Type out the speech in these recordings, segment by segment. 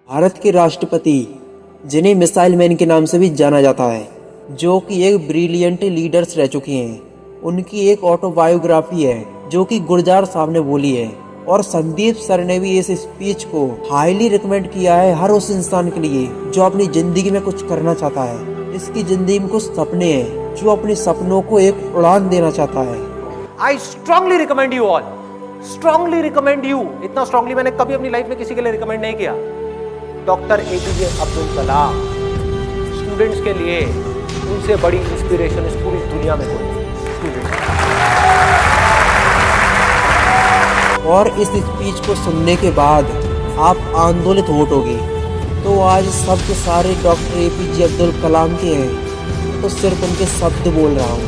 भारत के राष्ट्रपति, जिन्हें मिसाइल मैन के नाम से भी जाना जाता है, जो कि एक ब्रिलियंट लीडर्स रह चुके हैं, उनकी एक ऑटोबायोग्राफी है जो कि गुलजार साहब ने बोली है। और संदीप सर ने भी इस स्पीच को हाईली रिकमेंड किया है हर उस इंसान के लिए जो अपनी जिंदगी में कुछ करना चाहता है, इसकी जिंदगी में कुछ सपने हैं, जो अपने सपनों को एक उड़ान देना चाहता है। I strongly recommend you all, strongly recommend you. इतना स्ट्रांगली मैंने कभी अपनी लाइफ में किसी के लिए रिकमेंड नहीं किया। Doctor APJ Abdul Kalam, students के लिए उनसे बड़ी इंस्पिरेशन इस पूरी दुनिया में कोई नहीं। और इस स्पीच को सुनने के बाद आप आंदोलित हो उठोगे। तो आज शब्द सारे डॉक्टर एपीजे अब्दुल कलाम के हैं, तो सिर्फ उनके शब्द बोल रहा हूँ।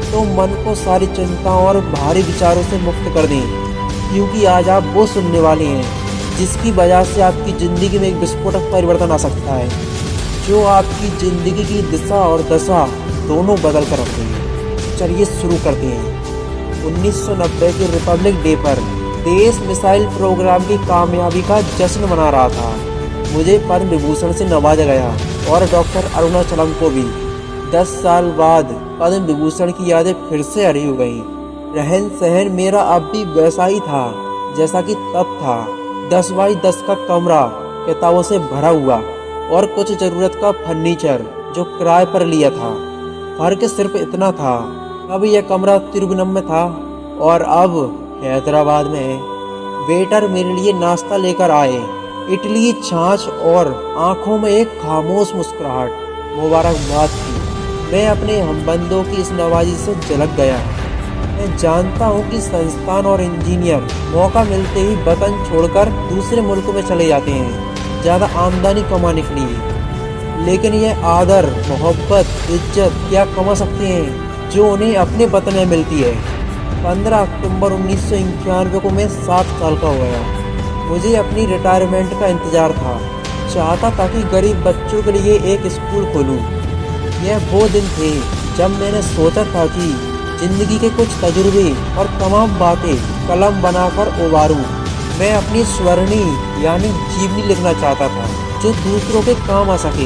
तो मन को सारी चिंताओं और भारी विचारों से मुक्त कर दें, क्योंकि आज आप वो सुनने वाले हैं जिसकी वजह से आपकी ज़िंदगी में एक विस्फोटक परिवर्तन आ सकता है, जो आपकी ज़िंदगी की दिशा और दशा दोनों बदल कर रख देंगे। चलिए शुरू करते हैं। 1990 के रिपब्लिक डे पर देश मिसाइल प्रोग्राम की कामयाबी का जश्न मना रहा था। मुझे पद्म विभूषण से नवाजा गया और डॉक्टर अरुणाचलम को भी। 10 साल बाद पद्म विभूषण की यादें फिर से हरी हो गई। रहन सहन मेरा अब भी वैसा ही था जैसा कि तब था। 10 बाई 10 का कमरा किताबों से भरा हुआ और कुछ ज़रूरत का फर्नीचर जो किराए पर लिया था। फर्क सिर्फ इतना था, अब यह कमरा तिरुवनंतपुरम में था और अब हैदराबाद में है। वेटर मेरे लिए नाश्ता लेकर आए, इडली, छाछ और आंखों में एक खामोश मुस्कुराहट। मुबारकबाद थी। मैं अपने हमबंदों की इस नवाजी से झलक गया। मैं जानता हूँ कि संस्थान और इंजीनियर मौका मिलते ही वतन छोड़कर दूसरे मुल्क में चले जाते हैं ज़्यादा आमदनी कमाने के लिए, लेकिन यह आदर, मोहब्बत, इज्जत क्या कमा सकते हैं जो उन्हें अपने वतन में मिलती है। 15 अक्टूबर 1991 को मैं 7 साल का हो गया। मुझे अपनी रिटायरमेंट का इंतज़ार था। चाहता था कि गरीब बच्चों के लिए एक स्कूल खोलूं। यह वो दिन थे जब मैंने सोचा था कि जिंदगी के कुछ तजुर्बे और तमाम बातें कलम बनाकर उबारूं। मैं अपनी स्वर्णिम यानी जीवनी लिखना चाहता था जो दूसरों के काम आ सके।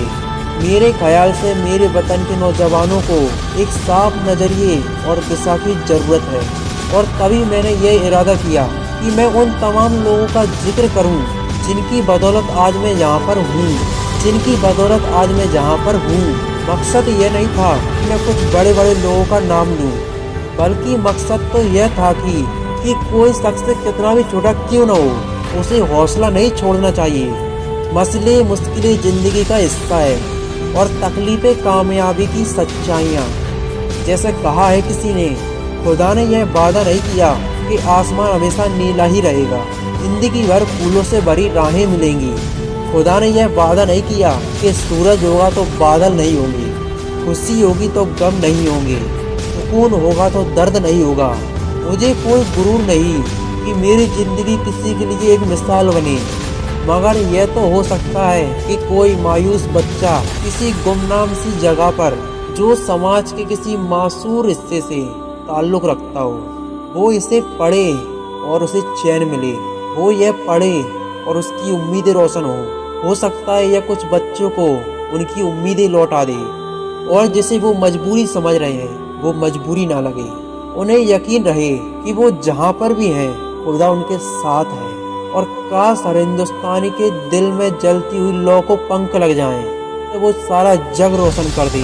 मेरे ख्याल से मेरे वतन के नौजवानों को एक साफ नज़रिए और दिशा की ज़रूरत है। और तभी मैंने ये इरादा किया कि मैं उन तमाम लोगों का जिक्र करूं जिनकी बदौलत आज मैं यहाँ पर हूँ, जिनकी बदौलत आज मैं जहाँ पर हूँ। मकसद ये नहीं था कि मैं कुछ बड़े बड़े लोगों का नाम लूँ, बल्कि मकसद तो यह था कि कोई शख्स कितना भी छोटा क्यों न हो, उसे हौसला नहीं छोड़ना चाहिए। मसले मुश्किलें ज़िंदगी का हिस्सा है और तकलीफ़ें कामयाबी की सच्चाइयाँ। जैसे कहा है किसी ने, खुदा ने यह वादा नहीं किया कि आसमान हमेशा नीला ही रहेगा, ज़िंदगी भर फूलों से भरी राहें मिलेंगी। खुदा ने यह वादा नहीं किया कि सूरज होगा तो बादल नहीं होंगे, खुशी होगी तो गम नहीं होंगे, सुकून होगा तो दर्द नहीं होगा। मुझे कोई गुरूर नहीं कि मेरी ज़िंदगी किसी के लिए एक मिसाल बने, मगर यह तो हो सकता है कि कोई मायूस बच्चा किसी गुमनाम सी जगह पर जो समाज के किसी मासूर हिस्से से ताल्लुक़ रखता हो, वो इसे पढ़े और उसे चैन मिले। वो यह पढ़े और उसकी उम्मीदें रोशन हो सकता है यह कुछ बच्चों को उनकी उम्मीदें लौटा दे, और जिसे वो मजबूरी समझ रहे हैं वो मजबूरी ना लगे। उन्हें यकीन रहे कि वो जहाँ पर भी हैं खुदा उनके साथ है। और काश हर हिंदुस्तानी के दिल में जलती हुई लौ को पंख लग जाएं तो वो सारा जग रोशन कर दे।